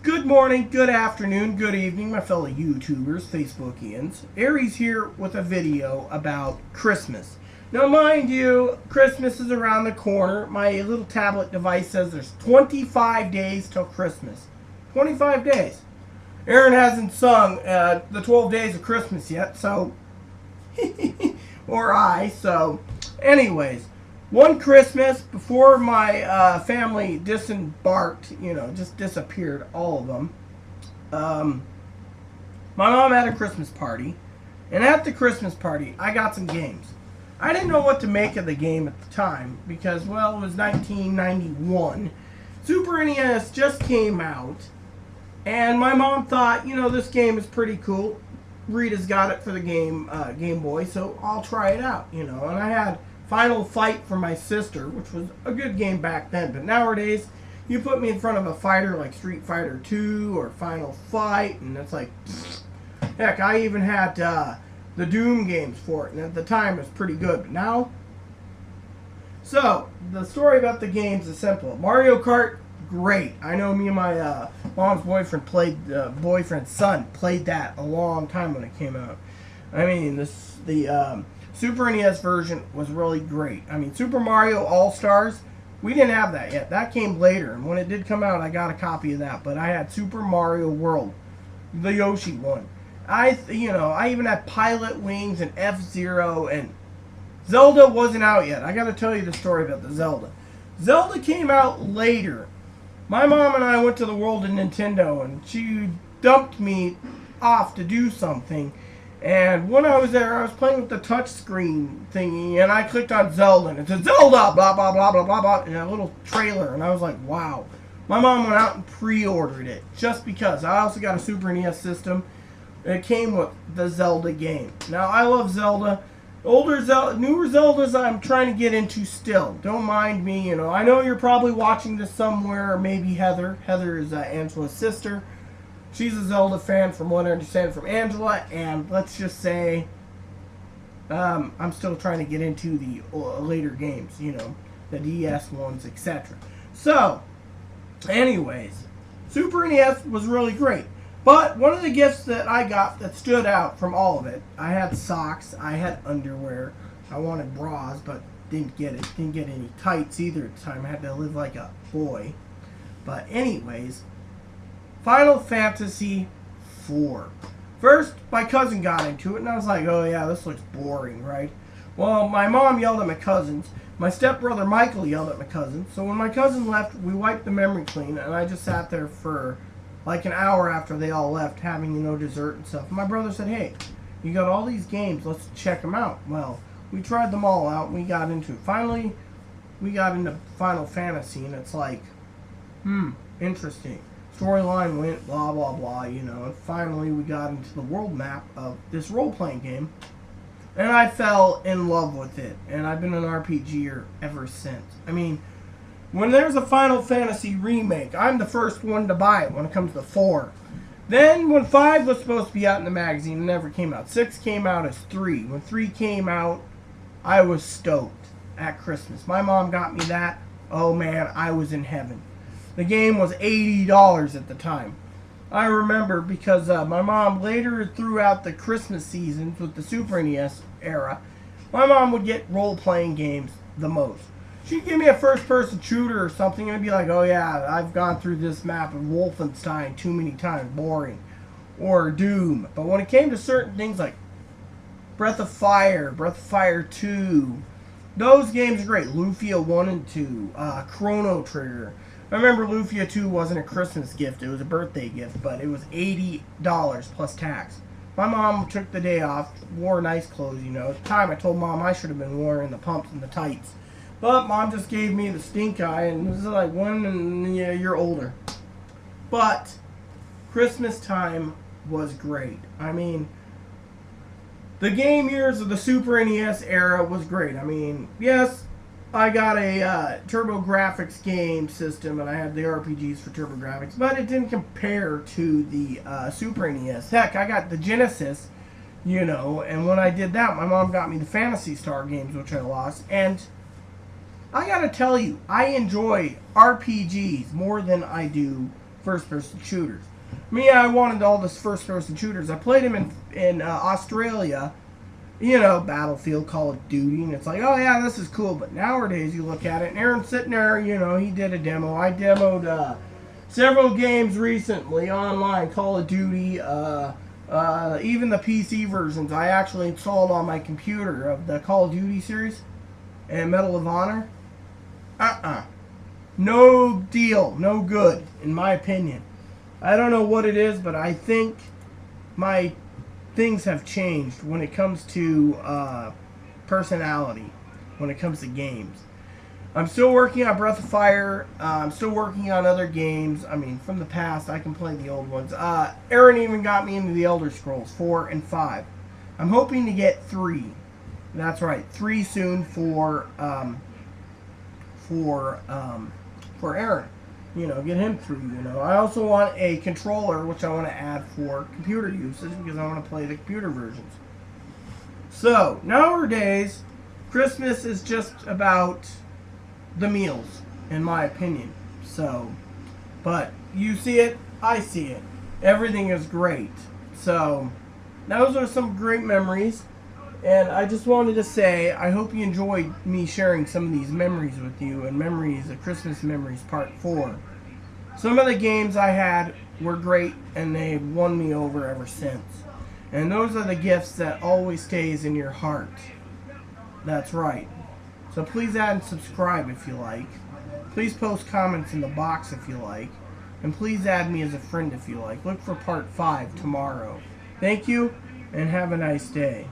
Good morning, good afternoon, good evening, my fellow YouTubers, Facebookians. Aries here with a video about Christmas. Now, mind you, Christmas is around the corner. My little tablet device says there's 25 days till Christmas. 25 days. Aaron hasn't sung the 12 days of Christmas yet, so... so... Anyways, one Christmas, before my family disembarked, just disappeared, all of them, my mom had a Christmas party, and at the Christmas party, I got some games. I didn't know what to make of the game at the time, because, well, it was 1991. Super NES just came out, and my mom thought, this game is pretty cool. Rita's got it for the Game Boy, so I'll try it out, and I had Final Fight for my sister, which was a good game back then, but nowadays, you put me in front of a fighter like Street Fighter 2 or Final Fight, and it's like, heck, I even had the Doom games for it, and at the time it was pretty good, but now, so, the story about the games is simple. Mario Kart, great. I know me and my mom's boyfriend's son played that a long time when it came out. I mean, the Super NES version was really great. I mean, Super Mario All-Stars, we didn't have that yet. That came later, and when it did come out, I got a copy of that. But I had Super Mario World, the Yoshi one. I even had Pilot Wings and F-Zero, and Zelda wasn't out yet. I got to tell you the story about the Zelda. Zelda came out later. My mom and I went to the World of Nintendo, and she dumped me off to do something. And when I was there, I was playing with the touchscreen thingy, and I clicked on Zelda, and it said, Zelda, blah, blah, blah, blah, blah, blah, and a little trailer, and I was like, wow. My mom went out and pre-ordered it, just because. I also got a Super NES system. It came with the Zelda game. Now, I love Zelda. Newer Zeldas I'm trying to get into still. Don't mind me, I know you're probably watching this somewhere, or maybe Heather. Heather is Angela's sister. She's a Zelda fan, from what I understand from Angela, and let's just say I'm still trying to get into the later games, the DS ones, etc. So, anyways, Super NES was really great. But one of the gifts that I got that stood out from all of it, I had socks, I had underwear, I wanted bras, but didn't get it. Didn't get any tights either at the time. I had to live like a boy. But anyways, Final Fantasy IV. First, my cousin got into it, and I was like, oh yeah, this looks boring, right? Well, my mom yelled at my cousins. My stepbrother Michael yelled at my cousin. So when my cousin left, we wiped the memory clean, and I just sat there for like an hour after they all left, having, dessert and stuff. And my brother said, hey, you got all these games, let's check them out. Well, we tried them all out, and we got into it. Finally, we got into Final Fantasy, and it's like, interesting. Storyline went blah, blah, blah, and finally we got into the world map of this role-playing game, and I fell in love with it, and I've been an RPGer ever since. I mean, when there's a Final Fantasy remake, I'm the first one to buy it when it comes to 4. Then, when 5 was supposed to be out in the magazine, it never came out. 6 came out as 3. When 3 came out, I was stoked at Christmas. My mom got me that. Oh man, I was in heaven. The game was $80 at the time. I remember because my mom later throughout the Christmas seasons with the Super NES era, my mom would get role-playing games the most. She'd give me a first-person shooter or something and I'd be like, oh yeah, I've gone through this map of Wolfenstein too many times, boring. Or Doom. But when it came to certain things like Breath of Fire 2, those games are great. Lufia 1 and 2, Chrono Trigger. I remember Lufia 2 wasn't a Christmas gift, it was a birthday gift, but it was $80 plus tax. My mom took the day off, wore nice clothes, At the time I told mom I should have been wearing the pumps and the tights. But mom just gave me the stink eye, and it was like, yeah, you're older. But Christmas time was great. I mean, the game years of the Super NES era was great. I mean, yes, I got a TurboGrafx game system, and I had the RPGs for TurboGrafx, but it didn't compare to the Super NES. Heck, I got the Genesis, and when I did that, my mom got me the Phantasy Star games, which I lost, and I gotta tell you, I enjoy RPGs more than I do first-person shooters. Me, I wanted all this first-person shooters. I played them in Australia, you know, Battlefield, Call of Duty, and it's like, oh yeah, this is cool. But nowadays, you look at it, and Aaron's sitting there, you know, he did a demo. I demoed several games recently online, Call of Duty, even the PC versions. I actually installed on my computer of the Call of Duty series and Medal of Honor. No deal, no good, in my opinion. I don't know what it is, but I think my things have changed when it comes to personality, when it comes to games. I'm still working on Breath of Fire. I'm still working on other games. I mean, from the past, I can play the old ones. Aaron even got me into the Elder Scrolls 4 and 5. I'm hoping to get 3. That's right, 3 soon for Aaron. You know, get him through, you know. I also want a controller, which I want to add for computer usage because I want to play the computer versions. So, nowadays, Christmas is just about the meals, in my opinion. So, but you see it, I see it. Everything is great. So, those are some great memories. And I just wanted to say, I hope you enjoyed me sharing some of these memories with you, and memories of Christmas Memories Part 4. Some of the games I had were great, and they've won me over ever since. And those are the gifts that always stays in your heart. That's right. So please add and subscribe if you like. Please post comments in the box if you like. And please add me as a friend if you like. Look for Part 5 tomorrow. Thank you, and have a nice day.